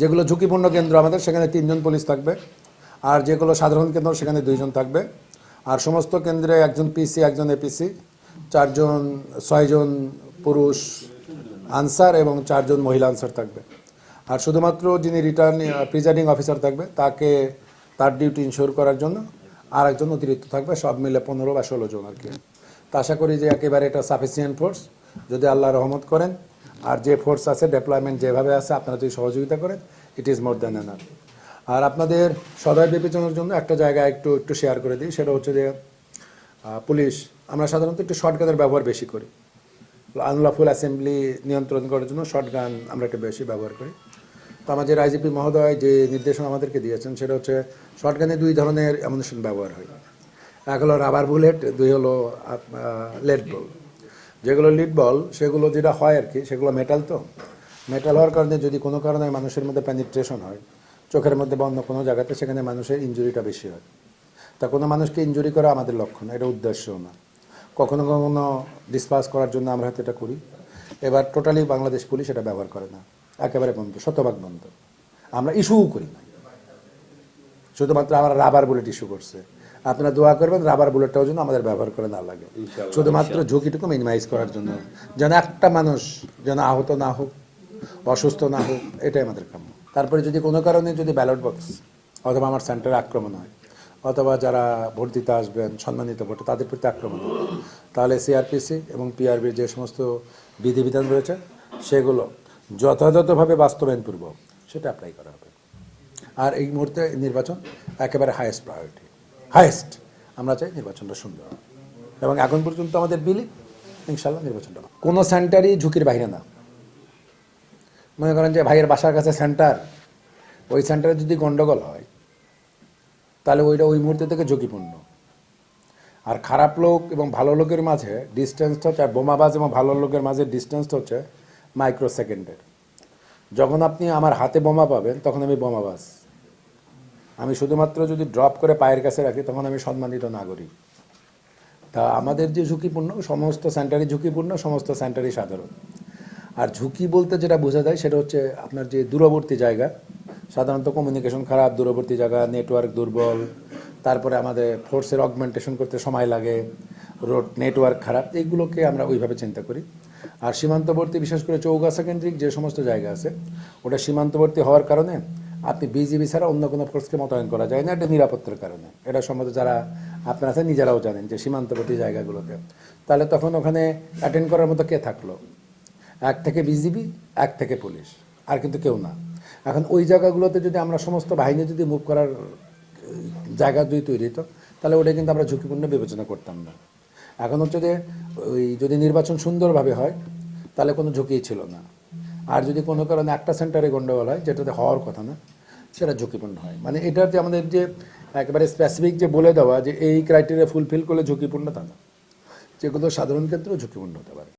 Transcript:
যেগুলো ঝুঁকিপূর্ণ কেন্দ্র আমাদের সেখানে 3 জন পুলিশ থাকবে, আর যেগুলো সাধারণ কেন্দ্র সেখানে 2 জন থাকবে, আর সমস্ত কেন্দ্রে একজন পিসি একজন এপিসি, 6 জন পুরুষ আনসার এবং 4 জন মহিলা আনসার থাকবে। আর শুধুমাত্র যিনি প্রিজাইডিং অফিসার থাকবে তাকে তার ডিউটি ইনশোর করার জন্য আর একজন অতিরিক্ত থাকবে, সব মিলে 15 বা 16 জন আর কি। তা আশা করি যে একেবারে এটা সাফিসিয়েন্ট ফোর্স, যদি আল্লাহ রহমত করেন আর যে ফোর্স আছে ডেপ্লয়মেন্ট যেভাবে আছে আপনারা যদি সহযোগিতা করেন, it is more than enough. আর আপনাদের সদয় বিবেচনার জন্য একটা জায়গায় একটু শেয়ার করে দিই, সেটা হচ্ছে যে পুলিশ আমরা সাধারণত একটু শর্টগানের ব্যবহার বেশি করি। আনলফুল অ্যাসেম্বলি নিয়ন্ত্রণ করার জন্য শর্টগান আমরা একটু বেশি ব্যবহার করি। তো আমাদের আইজিপি মহোদয় যে নির্দেশনা আমাদেরকে দিয়েছেন সেটা হচ্ছে শর্টগানে 2 ধরনের অ্যামুনিশন ব্যবহার হয়। এক হলো রাবার বুলেট, 2 হলো লেড বল। যেগুলো লিড বল সেগুলো যেটা হয় আর কি, সেগুলো মেটাল, তো মেটাল হওয়ার কারণে যদি কোনো কারণে মানুষের মধ্যে পেনিট্রেশন হয় চোখের মধ্যে বা অন্য কোনো জায়গাতে, সেখানে মানুষের ইনজুরিটা বেশি হয়। তা কোনো মানুষকে ইনজুরি করা আমাদের লক্ষ্য না, এটা উদ্দেশ্যও না। কখনো কখনো ডিসপাস করার জন্য আমরা হয়তো এটা করি। এবার টোটালি বাংলাদেশ পুলিশ এটা ব্যবহার করে না, একেবারে বন্ধ, শতভাগ বন্ধ। আমরা ইস্যুও করি না, শুধুমাত্র আমরা রাবার বুলেট ইস্যু করছে। আপনারা দোয়া করবেন রাবার বুলেটটাও যেন আমাদের ব্যবহার করে না লাগে, শুধুমাত্র ঝুঁকিটুকু মিনিমাইজ করার জন্য, যেন একটা মানুষ যেন আহত না হোক, অসুস্থ না হোক, এটাই আমাদের কাম্য। তারপরে যদি কোনো কারণে যদি ব্যালট বক্স অথবা আমার সেন্টারে আক্রমণ হয়, অথবা যারা ভোট দিতে আসবেন সম্মানিত ভোটে তাদের প্রতি আক্রমণ হয়, তাহলে সিআরপিসি এবং পিআরবির যে সমস্ত বিধিবিধান রয়েছে সেগুলো যথাযথভাবে বাস্তবায়নপূর্বক সেটা অ্যাপ্লাই করা হবে। আর এই মুহূর্তে নির্বাচন একেবারে হায়েস্ট প্রায়োরিটি, হায়েস্ট। আমরা চাই নির্বাচনটা সুন্দর হবে এবং এখন পর্যন্ত আমাদের বিলি ইনশাল্লাহ নির্বাচনটা কোনো সেন্টারই ঝুঁকির বাইরে না। মনে করেন যে ভাইয়ের বাসার কাছে সেন্টার, ওই সেন্টারে যদি গন্ডগোল হয় তাহলে ওইটা ওই মুহূর্তে থেকে ঝুঁকিপূর্ণ। আর খারাপ লোক এবং ভালো লোকের মাঝে ডিস্টেন্সটা হচ্ছে, আর বোমাবাজ এবং ভালো লোকের মাঝে ডিস্টেন্সটা হচ্ছে মাইক্রো সেকেন্ডের। যখন আপনি আমার হাতে বোমা পাবেন তখন আমি বোমাবাজ। আমি শুধুমাত্র যদি ড্রপ করে পায়ের কাছে রাখি তখন আমি সম্মানিত নাগরিক। তা আমাদের যে ঝুঁকিপূর্ণ, সমস্ত সেন্টারই ঝুঁকিপূর্ণ, সমস্ত সেন্টারই সাধারণ। আর ঝুঁকি বলতে যেটা বোঝা যায় সেটা হচ্ছে আপনার যে দূরবর্তী জায়গা, সাধারণত কমিউনিকেশন খারাপ, দূরবর্তী জায়গা, নেটওয়ার্ক দুর্বল, তারপরে আমাদের ফোর্সের অগমেন্টেশন করতে সময় লাগে, রোড নেটওয়ার্ক খারাপ, এইগুলোকে আমরা ওইভাবে চিন্তা করি। আর সীমান্তবর্তী বিশেষ করে চৌগাছা কেন্দ্রিক যে সমস্ত জায়গা আছে, ওটা সীমান্তবর্তী হওয়ার কারণে আপনি বিজিবি ছাড়া অন্য কোনো ফোর্সকে মোতায়েন করা যায় না, এটা নিরাপত্তার কারণে। এটা সম্বন্ধে যারা আপনারা আছেন নিজেরাও জানেন যে সীমান্তবর্তী জায়গাগুলোতে, তাহলে তখন ওখানে অ্যাটেন্ড করার মতো কে থাকলো? এক থেকে বিজিবি, এক থেকে পুলিশ, আর কিন্তু কেউ না। এখন ওই জায়গাগুলোতে যদি আমরা সমস্ত বাহিনী যদি মুভ করার জায়গা যদি তৈরি হতো, তাহলে ওটা কিন্তু আমরা ঝুঁকিপূর্ণ বিবেচনা করতাম না। এখন হচ্ছে যে ওই যদি নির্বাচন সুন্দরভাবে হয় তাহলে কোনো ঝুঁকিই ছিল না। আর যদি কোনো কারণে একটা সেন্টারে গণ্ডগোল হয়, যেটাতে হওয়ার কথা না, সেটা ঝুঁকিপূর্ণ হয়। মানে এটার যে আমাদের যে একেবারে স্পেসিফিক যে বলে দেওয়া যে এই ক্রাইটেরিয়া ফুলফিল করলে ঝুঁকিপূর্ণ, তা না। যেগুলো সাধারণ ক্ষেত্রেও ঝুঁকিপূর্ণ হতে পারে।